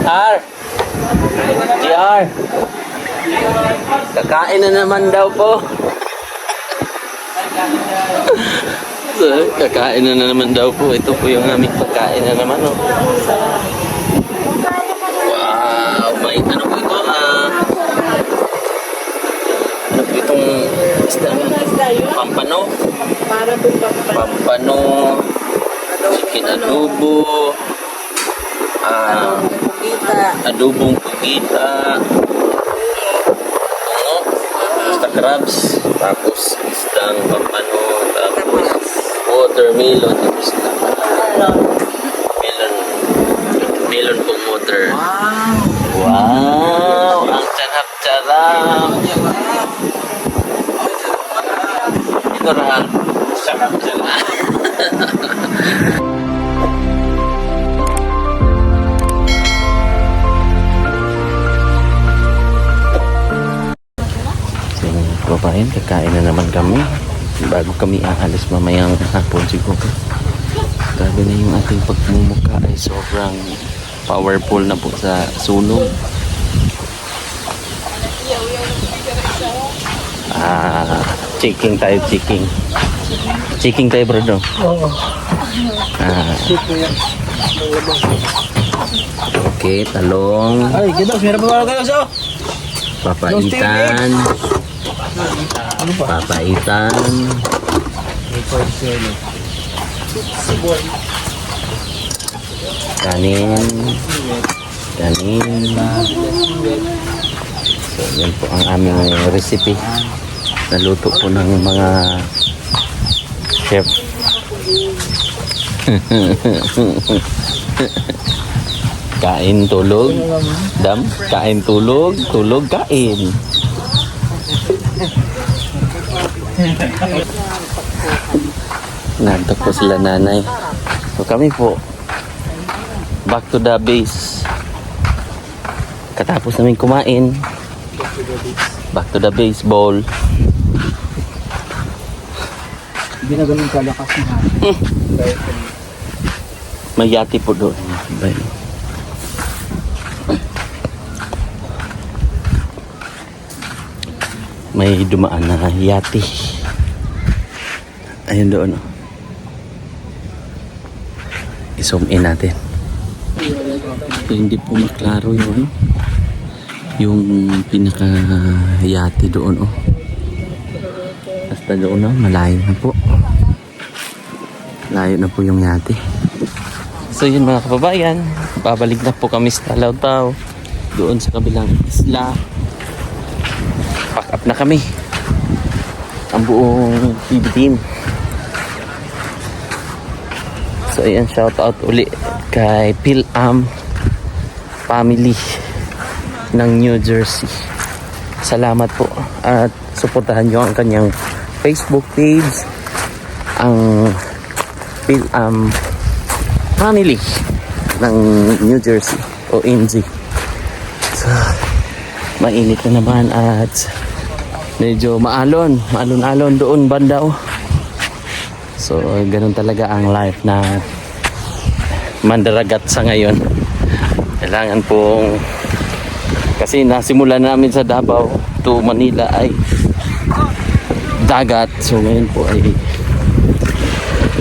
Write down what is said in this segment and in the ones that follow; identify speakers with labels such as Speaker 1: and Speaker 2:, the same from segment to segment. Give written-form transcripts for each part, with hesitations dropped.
Speaker 1: R. GR. Kakain na naman daw po. So, kakain na naman daw po. Ito po yung aming pagkain na naman. Oh. Wow, may ano po ito? Ano po itong isda? Pampano. Pampano. Chicken adobo. Adobong pugita. Basta crabs. Tapos isdang pampano. Tapos watermelon. Tapos melon pong water. Wow! Ang sarap-sarap! Ito na. Sarap-sarap. Kabayan, kakain na naman kami bago kami aalis mamayang hapon siguro. Grabe na yung ating pagmumukha ay sobrang powerful na po sa sunog. Chiking tayo, chiking tayo bro.
Speaker 2: Oo.
Speaker 1: Okay, talong.
Speaker 2: Ay, ganda, meron pa wala kayo sa
Speaker 1: Papaitan. Papaitan. Kanin. So, yan po ang aming recipe. Naluto po ng mga chef. Kain, tulog. Dam, kain, tulog. Tulog, kain. Nantok po sila nanay. So kami po back to the base. Katapos namin kumain, back to the baseball.
Speaker 2: Hindi na ganun kalakas na
Speaker 1: May yati po doon. May dumaan na yati. Ayun doon. I-zoom in natin. So, hindi po maklaro yung pinaka yati doon. Basta doon malayo na po. Layo na po yung yati. So yun mga kababayan, babalik na po kami sa Talaw-Taw doon sa kabilang isla. Pack up na kami ang buong PB team. So ayan, shout out uli kay Phil-Am family ng New Jersey. Salamat po at suportahan nyo ang kanyang Facebook page, ang Phil-Am family ng New Jersey o NG. So mainit na naman at medyo maalon doon banda. So ganun talaga ang life na mandaragat sa ngayon. Kailangan pong, kasi nasimula namin sa Davao to Manila ay dagat. So ngayon po ay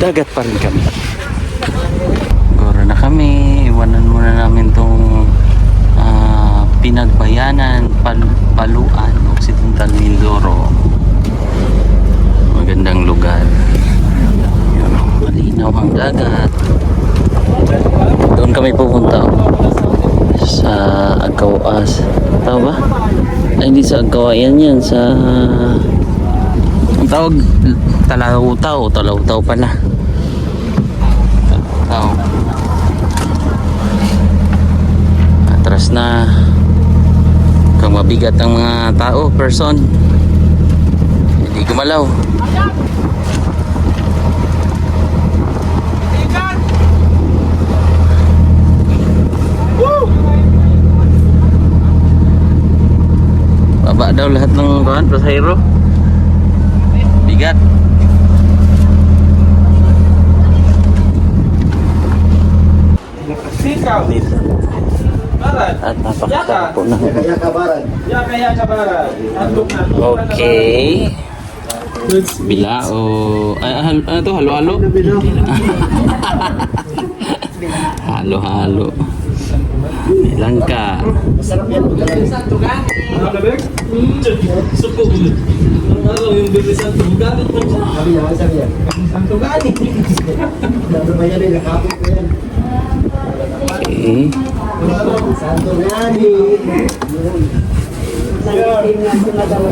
Speaker 1: dagat pa rin kami. Gora na kami, iwanan muna namin tong Pinagbayanan, Paluan, Occidental Mindoro. Magandang lugar. Yun, malinaw ang dagat. Doon kami pupunta sa Agawas. Tama ba? Ay, hindi sa Agawayan yan. Sa ang tawag Talaw-Taw pala. Talaw-Taw. Atras na. Kung mabigat ang mga tao, person, hindi gumalaw. Baba daw lahat ng pasahero. Bigat. At napakasarap po na.
Speaker 2: Kaya kabaran.
Speaker 1: Okay. Bilao. Ay, ano to? Halo-halo? Halo-halo. Langka.
Speaker 2: Masarap yan. Sabi niya, sabi niya. Sabi niya rin, nakapit ko yan.
Speaker 1: Okay.
Speaker 2: Santo Gani.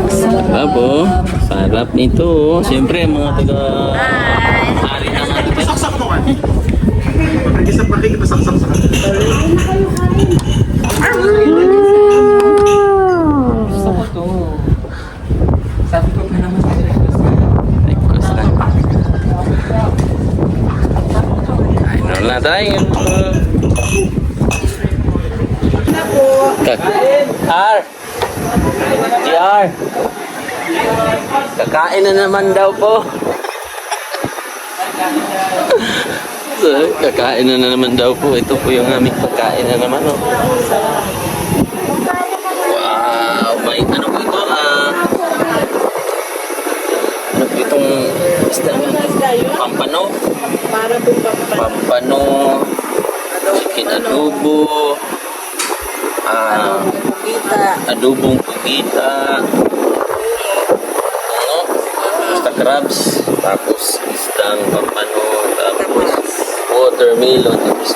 Speaker 1: Sarap oh. Sarap nito. Siyempre, mga taga-ari naman.
Speaker 3: Pasaksak mo kan? Isang pakikipasaksak sa kanila.
Speaker 2: Gusto ko to. Sabi ko pa naman.
Speaker 1: Request lang. Kain na tayo. R. GR. Kakain na naman daw po. Kakain na naman daw po. Ito po yung aming pagkain na naman. Oh. Wow. May ano po ito? Ano po itong isda? Pampano? Pampano. Chicken adobo. Adobong pugita. Ano? Basta crabs. Tapos isdang pampano. Tapos watermelon. Tapos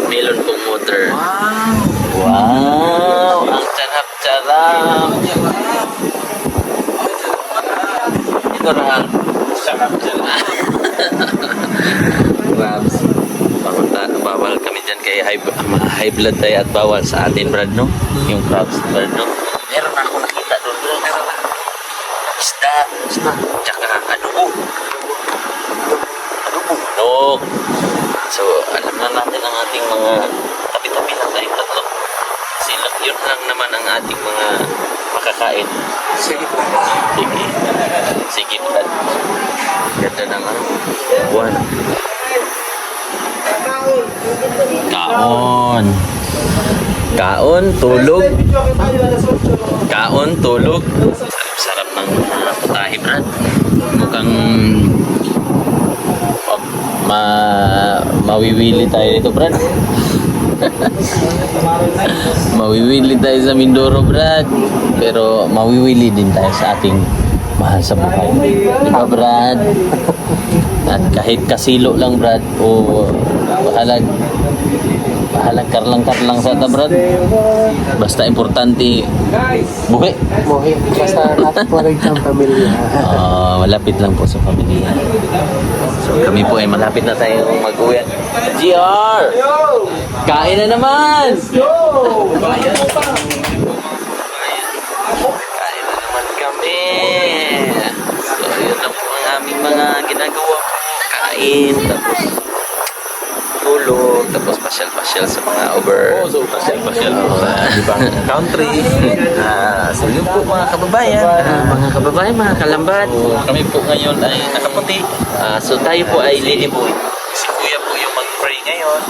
Speaker 1: melon pong water. Wow! Ang sarap-sarap! Ito na ang sarap-sarap. Crabs. Bawal kami dyan kaya high blood tayo at bawal sa atin, Brad, no? Yung crabs, Brad, no? Meron ako nakita doon, bro. Meron na. Isda. Tsaka adobo. No. So, alam na natin ang ating mga tabi-tabi lang tayong tatlo. Kasi yun lang naman ang ating mga makakain. Sige. Sige, Brad. Ganda ng ano. Buwan. Kaon, tulog. Kaon, tulog. Sarap ng putahe, Brad. Mukhang mawiwili tayo dito, Brad. Mawiwili tayo sa Mindoro, Brad. Pero mawiwili din tayo sa ating mahal sa buhay. Di ba, Brad? At kahit kasilo lang, Brad, o bahalag karlang-karlang sa ta, Brad. Basta importante, buhay.
Speaker 2: Mohi. Basta natutulog ng pamilya.
Speaker 1: Malapit lang po sa pamilya. So kami po ay malapit na tayo mag-uwi. GR! Kain na naman! Kain na naman kami. So yun na po ang aming mga ginagawa po. Kain, tapos tulog, tapos pasyal-pasyal sa mga pasyal-pasyal sa ibang country. So yun po mga kababayan, mga kalambat. Kami po ngayon ay nakaputi. So tayo po ay liliboy. Si Kuya po yung mag-pray ngayon.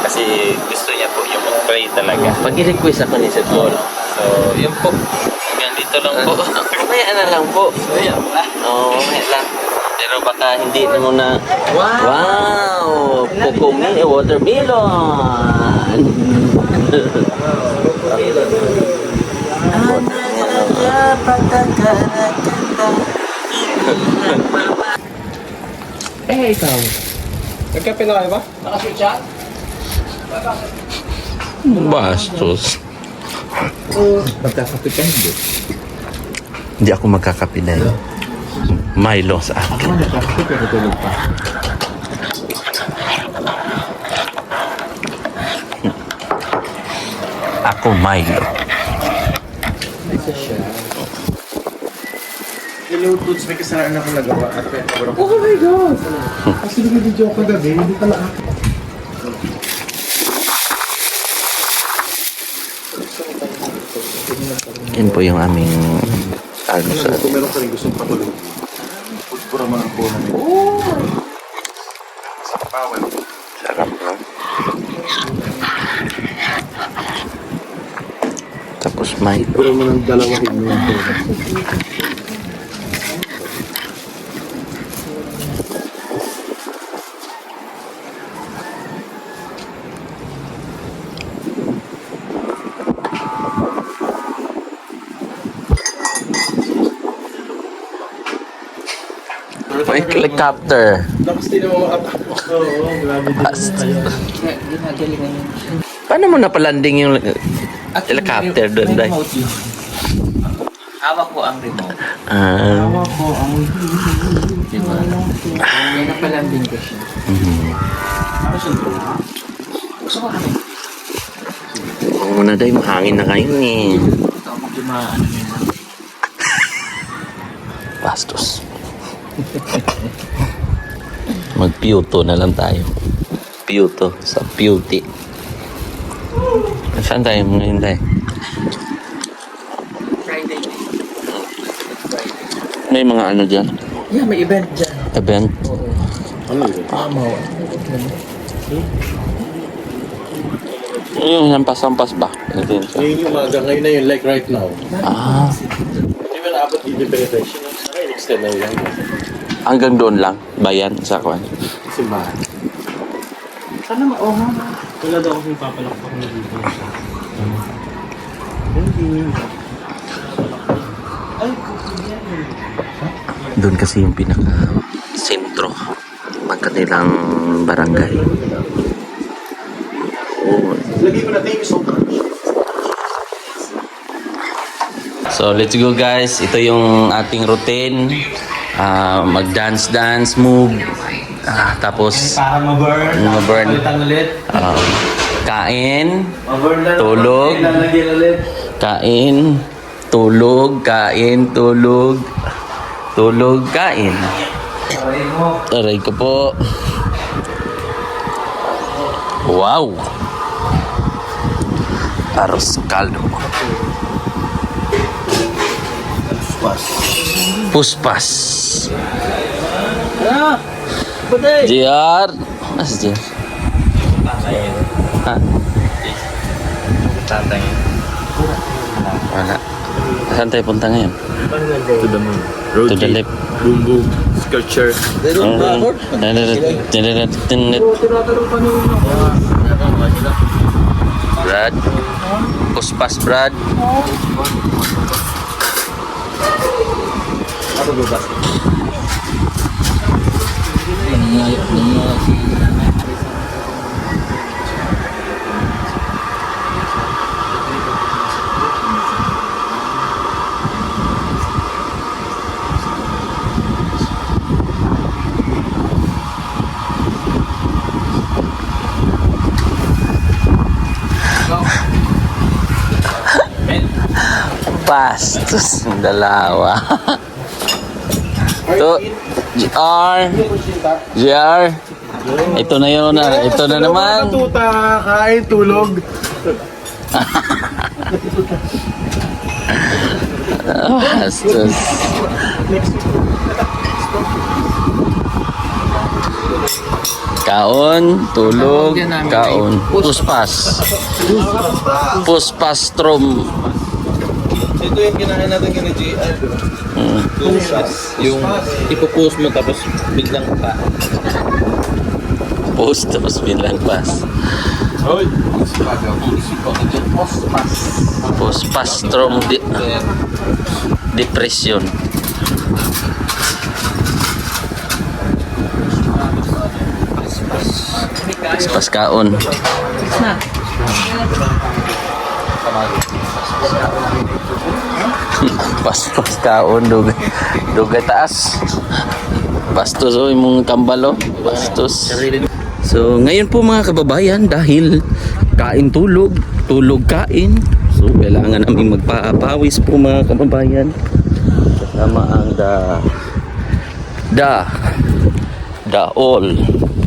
Speaker 1: Kasi gusto niya po yung mag-pray talaga. Pag-request ako ni Sir Paul. So yun po. Hanggang dito lang po. Mamaya na lang po. Mamaya lang. Pero baka hindi na muna. Wow! Pukumi, watermelon!
Speaker 2: Ikaw. Nagkape na kayo ba? Nakaswitcha?
Speaker 1: Bastos.
Speaker 2: Magkakape ka hindi.
Speaker 1: Hindi ako magkakape na yun. Milo sa akin.
Speaker 2: Ako nagkakape pero tulog pa.
Speaker 1: Ako Milo.
Speaker 2: Isa siya.
Speaker 3: Hello, Toots. May kasalanan akong nagawa. At kaya parang...
Speaker 2: Oh my God! Kasi nag-video ko gabi, hindi pala ako.
Speaker 1: Yan po yung aming almusal.
Speaker 3: Kung meron ka rin gustong patulog, pura mga po na nito. Sa bawal.
Speaker 1: Sarap, no? Tapos may
Speaker 3: Siguro mo ng dalawang minuto.
Speaker 1: may helicopter.
Speaker 3: Tapos di naman makatakbo. Oo, grabe din tayo.
Speaker 2: Ginagalingan yun.
Speaker 1: Paano mo napalanding yung helicopter doon, Day?
Speaker 2: Remote yun. Hawak ko ang remote.
Speaker 1: Ah.
Speaker 3: ko ang
Speaker 2: Diba? Kaya napalambing ko siya.
Speaker 3: Ano siya bro?
Speaker 2: Gusto ko kami.
Speaker 1: Oo na, Day. Mahangin na kayo eh.
Speaker 2: Ito, magdumaan yun.
Speaker 1: Bastos. Mag-Pyuto na lang tayo. Pyuto. Sa Beauty. Saan tayo ngayon, Day?
Speaker 2: Friday.
Speaker 1: May mga ano dyan?
Speaker 2: Yeah, may event dyan.
Speaker 1: Event?
Speaker 2: Oo.
Speaker 3: Ano yun?
Speaker 2: Mamaw.
Speaker 1: Yung lampas-lampas ba? Ito yun siya.
Speaker 3: Ngayon yung umaga, ngayon na yun, like right now.
Speaker 1: Ah.
Speaker 3: Hindi ba naabot yung preparation? Ngayon, extend na yun.
Speaker 1: Hanggang doon lang. Bayan sa kwan.
Speaker 3: Simbahan.
Speaker 2: Sana ma-oha na.
Speaker 3: Wala daw akong papalakpak na dito.
Speaker 1: Doon kasi yung pinaka-sentro ng kanilang barangay. Oh.
Speaker 3: Lagi mo na, thank you so much.
Speaker 1: So let's go guys. Ito yung ating routine. Mag-dance, move. Tapos
Speaker 3: Para ma-burn.
Speaker 1: Ma-burn.
Speaker 3: Palitan ulit.
Speaker 1: kain,
Speaker 3: Ma-burn na.
Speaker 1: Tulog.
Speaker 3: Ilalagyan ulit.
Speaker 1: kain, tulog, kain, tulog, tulog, kain.
Speaker 3: Aray mo.
Speaker 1: Aray ko po. Wow! Arroz caldo. Puspas.
Speaker 3: Ah! Patay!
Speaker 1: JR. Mas JR. Ha?
Speaker 3: Tatay.
Speaker 1: Wala. Saan tayo punta ngayon?
Speaker 3: To the moon.
Speaker 1: To the left.
Speaker 3: Boom boom. Sculpture.
Speaker 1: Brad. Puspas, Brad.
Speaker 3: Ano ba ba?
Speaker 1: Bastos. Dalawa. To GR. Ito na yun. Ito na naman.
Speaker 3: Tuta, kain, tulog.
Speaker 1: Bastos. Kaon, tulog, kaon. Puspas. Puspastrom.
Speaker 3: Ito yung kinain natin kina JR. Yung ipopost mo tapos biglang pa.
Speaker 1: Post tapos bilang pas.
Speaker 3: Hoy!
Speaker 1: Puspastrom depression. Puspas kaon. Paspas kaon dugay taas. Bastos o imong kambalo. Bastos. So ngayon po mga kababayan, dahil kain tulog, tulog kain, so kailangan namin magpapawis po mga kababayan. Kasama ang the all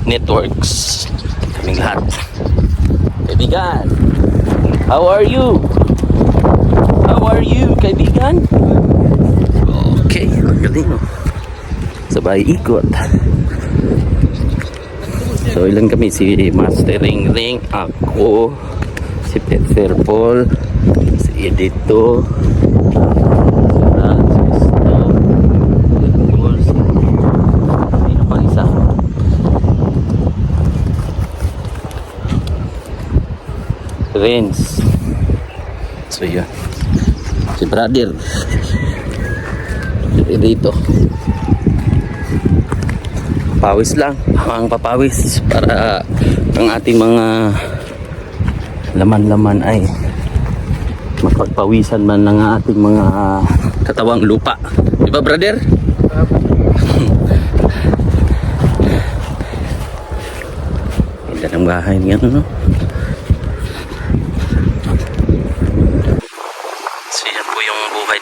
Speaker 1: networks, kaming lahat. Kaibigan, how are you? How are you, kaibigan? Okay, ang galing. Sabay ikot. So ilan kami? Si Master Ring Ring, ako, si Peter Paul, si Edito, Renz. So yun. Si brother. Dito. Pawis lang. Ang papawis para ang ating mga laman-laman ay mapagpawisan man ng ating mga katawang lupa. Di ba, brother? Ganda ng bahay niya, no?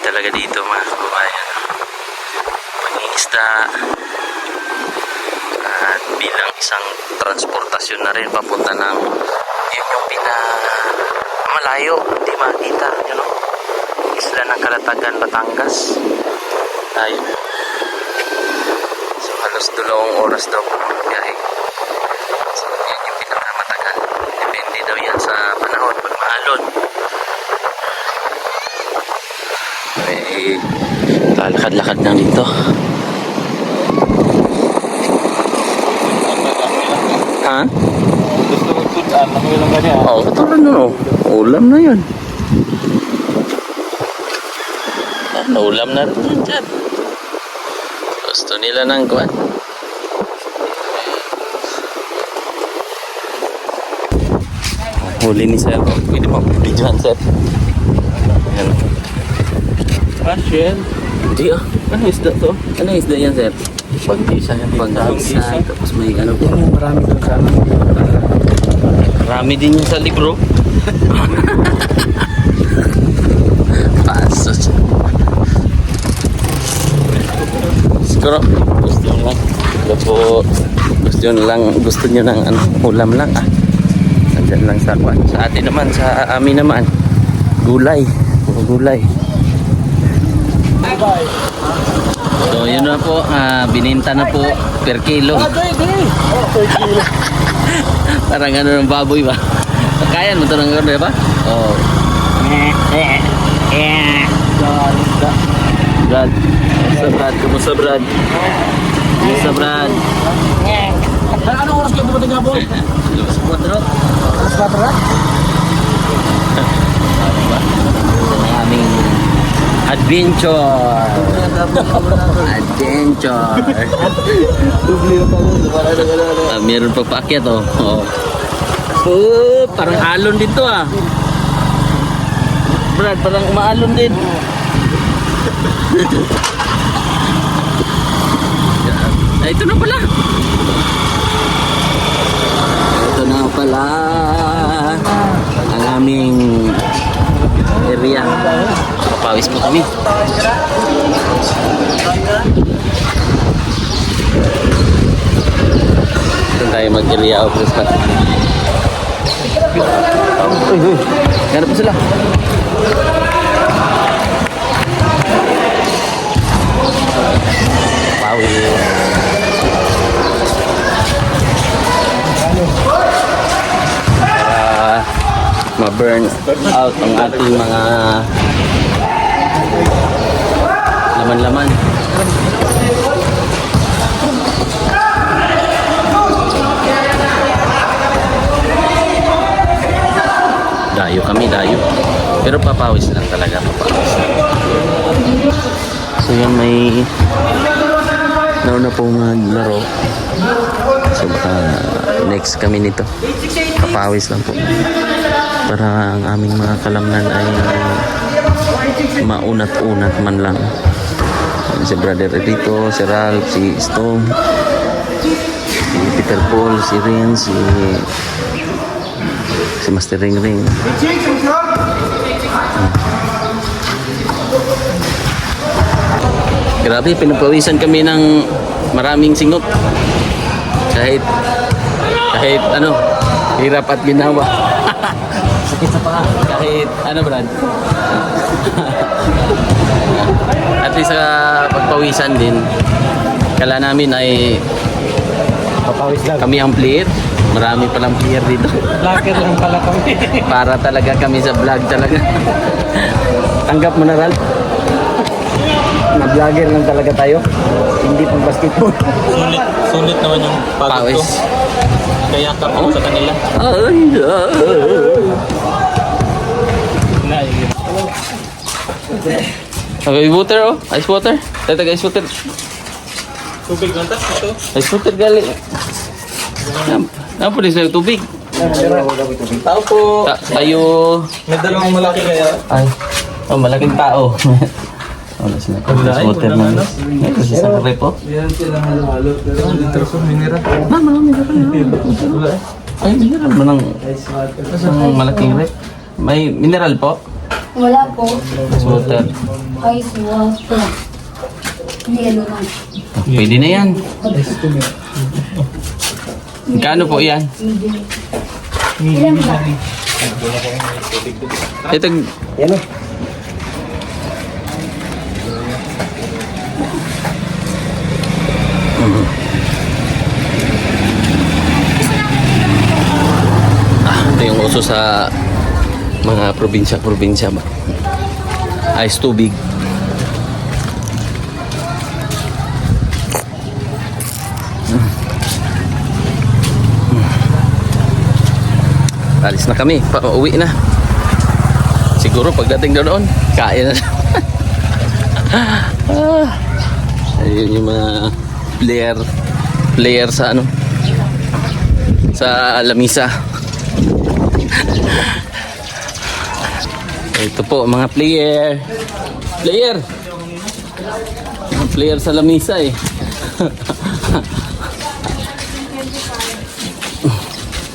Speaker 1: Talaga dito mga kababayan, pangingisda at bilang isang transportasyon na rin papunta ng yun yung malayo, hindi makita, you know, isla ng Kalatagan, Batangas tayo. So halos 2 oras daw po biyahe. So yun yung pinakamatagal, depende daw yan sa panahon pag maalon. Eh, lalakad-lakad lang dito. Ha?
Speaker 3: Gusto mo tudan, nakulang ka niya.
Speaker 1: Oo, katulad no. Ulam na yun. Ulam na rin yun dyan. Gusto nila ng kuwan. Huli ni Sir. Pwede mag-videohan, Sir. Ayan.
Speaker 3: Russian.
Speaker 1: Hindi ah.
Speaker 3: Ano isda to?
Speaker 1: Ano isda yan, Sir?
Speaker 3: Pag-isa yan.
Speaker 1: Pag-isa. Tapos may ano po.
Speaker 2: Yan yung marami doon sa amin.
Speaker 1: Marami din yung sa libro. Pasos. Siguro gusto nyo lang. Gusto nyo ng ano, ulam lang ah. Nandyan lang sa kwan. Sa atin naman, sa amin naman. Gulay. Puro gulay. So yun na po, bininta na po per kilo. Parang ano ng baboy ba? Kaya mo ito ng gano'n, ba? Oo. Brad. Kumusta Brad? Kumusta Brad?
Speaker 2: Anong oras kayo pumunta nga, boy?
Speaker 1: Lumas 4.
Speaker 2: Alas 4 na?
Speaker 1: Ang aming adventure. Adventure. Meron pa paakyat oh. Oh, parang alon dito ah. Brad, parang umaalon din. Ito na pala. Ito na pala ang aming area. Papawis po kami. Ito tayo mag-area of response. Gano'n po sila. Pawis. Ma-burn out ang ating mga laman-laman. Dayo kami, dayo. Pero papawis lang talaga, papawis lang. So yan, may nauna pong laro. So next kami nito. Papawis lang po. Para ang aming mga kalamnan ay maunat-unat man lang. Si Brother Edito, si Ralph, si Stone, si Peter Paul, si Rin, si Master Ring Ring. Grabe, pinapawisan kami ng maraming singot. Kahit ano, hirap at ginawa. Sakit sa paa. Kahit ano, Brad? At least sa pagpawisan din, kala namin ay
Speaker 2: Papawis lang.
Speaker 1: kami ang player. Marami palang player dito.
Speaker 2: Vlogger lang pala kami.
Speaker 1: Para talaga kami sa vlog talaga. Tanggap mo na, Ralph. Na vlogger lang talaga tayo. Hindi pang basketball.
Speaker 3: Sulit naman yung pagod ko.
Speaker 1: Pawis.
Speaker 3: Kaya kapag sa kanila.
Speaker 1: Okay, water oh. Ice water. Tatag ice water.
Speaker 3: Tubig lang tas ito.
Speaker 1: Ice water gali. Ano po din tubig?
Speaker 3: Tao po.
Speaker 1: Tayo.
Speaker 3: May dalawang malaki kaya.
Speaker 1: Ay. Oh, malaking tao. Wala sila. Ice water na. Ay, kasi sa rep oh.
Speaker 3: Litro po, minira.
Speaker 1: Ay, mineral mo ng isang malaking rep. May mineral po?
Speaker 4: Wala po.
Speaker 1: Ice water.
Speaker 4: Ice water. Hindi ano lang.
Speaker 1: Pwede na yan. Kano po yan?
Speaker 4: Ilan ba?
Speaker 1: Ito.
Speaker 2: Yan o.
Speaker 1: Ito yung uso sa mga probinsya ba? Ice tubig. Alis na kami, pauwi na. Siguro pagdating doon, kain na. Ayun yung mga player sa ano, sa lamisa. Ito po mga player mga player sa lamisa eh.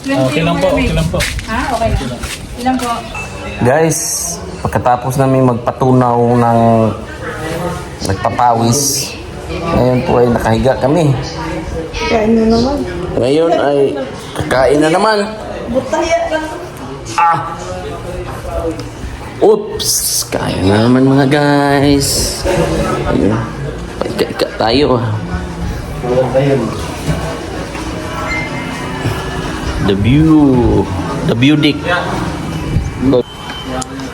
Speaker 3: Okay lang po, okay lang po.
Speaker 4: Ha? Okay lang. Ilan po?
Speaker 1: Guys, pagkatapos namin magpatunaw ng nagpapawis, ngayon po ay nakahiga kami.
Speaker 4: Kain na naman.
Speaker 1: Ngayon ay kakain na naman.
Speaker 4: Butaya lang.
Speaker 1: Oops! Kain na naman mga guys. Ayun. Ika tayo ah. The view deck.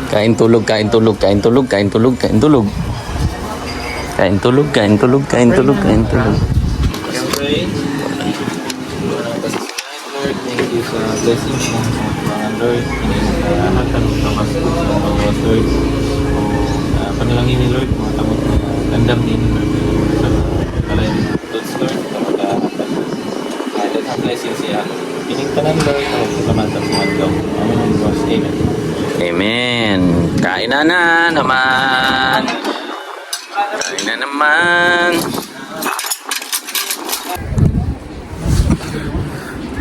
Speaker 1: Kain tulog. Kain tulog. Thank you
Speaker 3: sa blessings ng mga Lord. Hatag sa mas mga Lord. Panalangin ni Lord, mga tamot na gandam ni Lord. Sa kalayan Lord's Lord. Let have blessings siya. Piningtanan Lord, salamat sa mga daw. Amen. Amen.
Speaker 1: Amen. Kain na naman.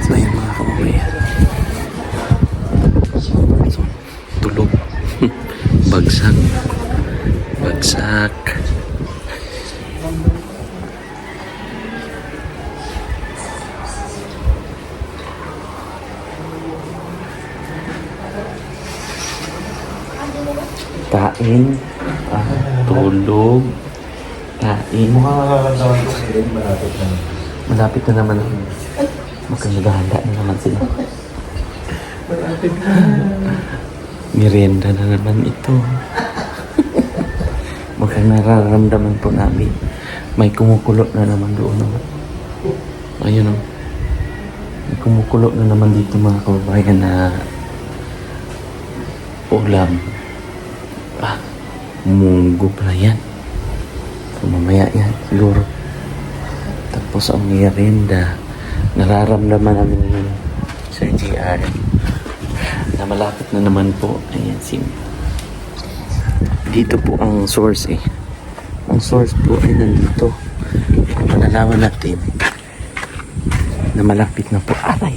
Speaker 1: So yun mga kababayan. Tulog. Bagsak. Kain. Tulog. Kain. Malapit na naman. Mukhang naghahanda na naman sila. Merienda na naman ito. Mukhang nararamdaman po namin. May kumukulo na naman doon naman. Ayun o. May kumukulo na naman dito mga kababayan na ulam. Munggo pala yan. So mamaya yan siguro. Tapos ang merienda. Nararamdaman namin yung Sir JR na malapit na naman po. Ayan, dito po ang source eh. Ang source po ay nandito. Malalaman natin na malapit na po. Aray!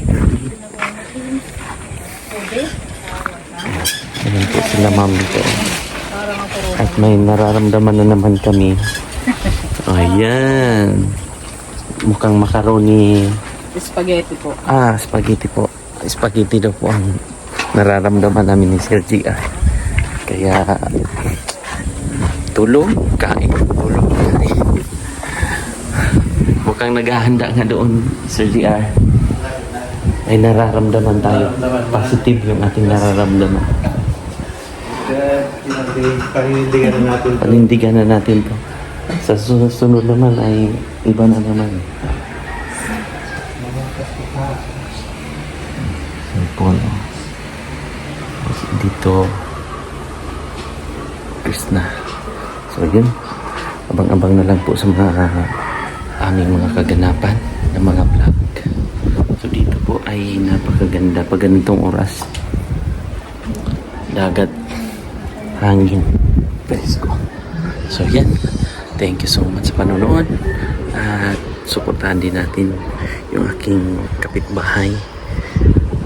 Speaker 1: Ayan po sila ma'am dito. At may nararamdaman na naman kami. Ayan. Mukhang macaroni.
Speaker 5: Spaghetti po.
Speaker 1: Spaghetti po. Spaghetti daw po ang nararamdaman namin ni Sir Gia. Kaya tulog, kain. Mukhang naghahanda nga doon, Sir Gia. may nararamdaman tayo. Positive yung ating nararamdaman.
Speaker 3: Pahinindigan na natin.
Speaker 1: Panindigan na natin to. Sa sunod naman ay iba na naman. Cellphone. Dito. Krishna. So yun. Abang-abang na lang po sa mga aming mga kaganapan ng mga vlog. So dito po ay napakaganda pag ganitong oras. Dagat, hangin, presko. So yan. Thank you so much sa panonood. At suportahan din natin yung aking kapitbahay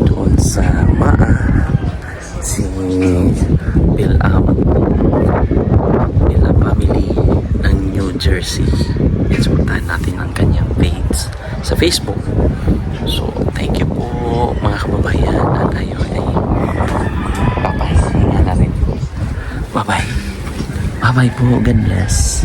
Speaker 1: doon sa Maa, si Bilam family ng New Jersey. Suportahan natin ang kanyang page sa Facebook. So thank you po mga kababayan, at tayo ay papahinga na rin. Bye bye po, God bless.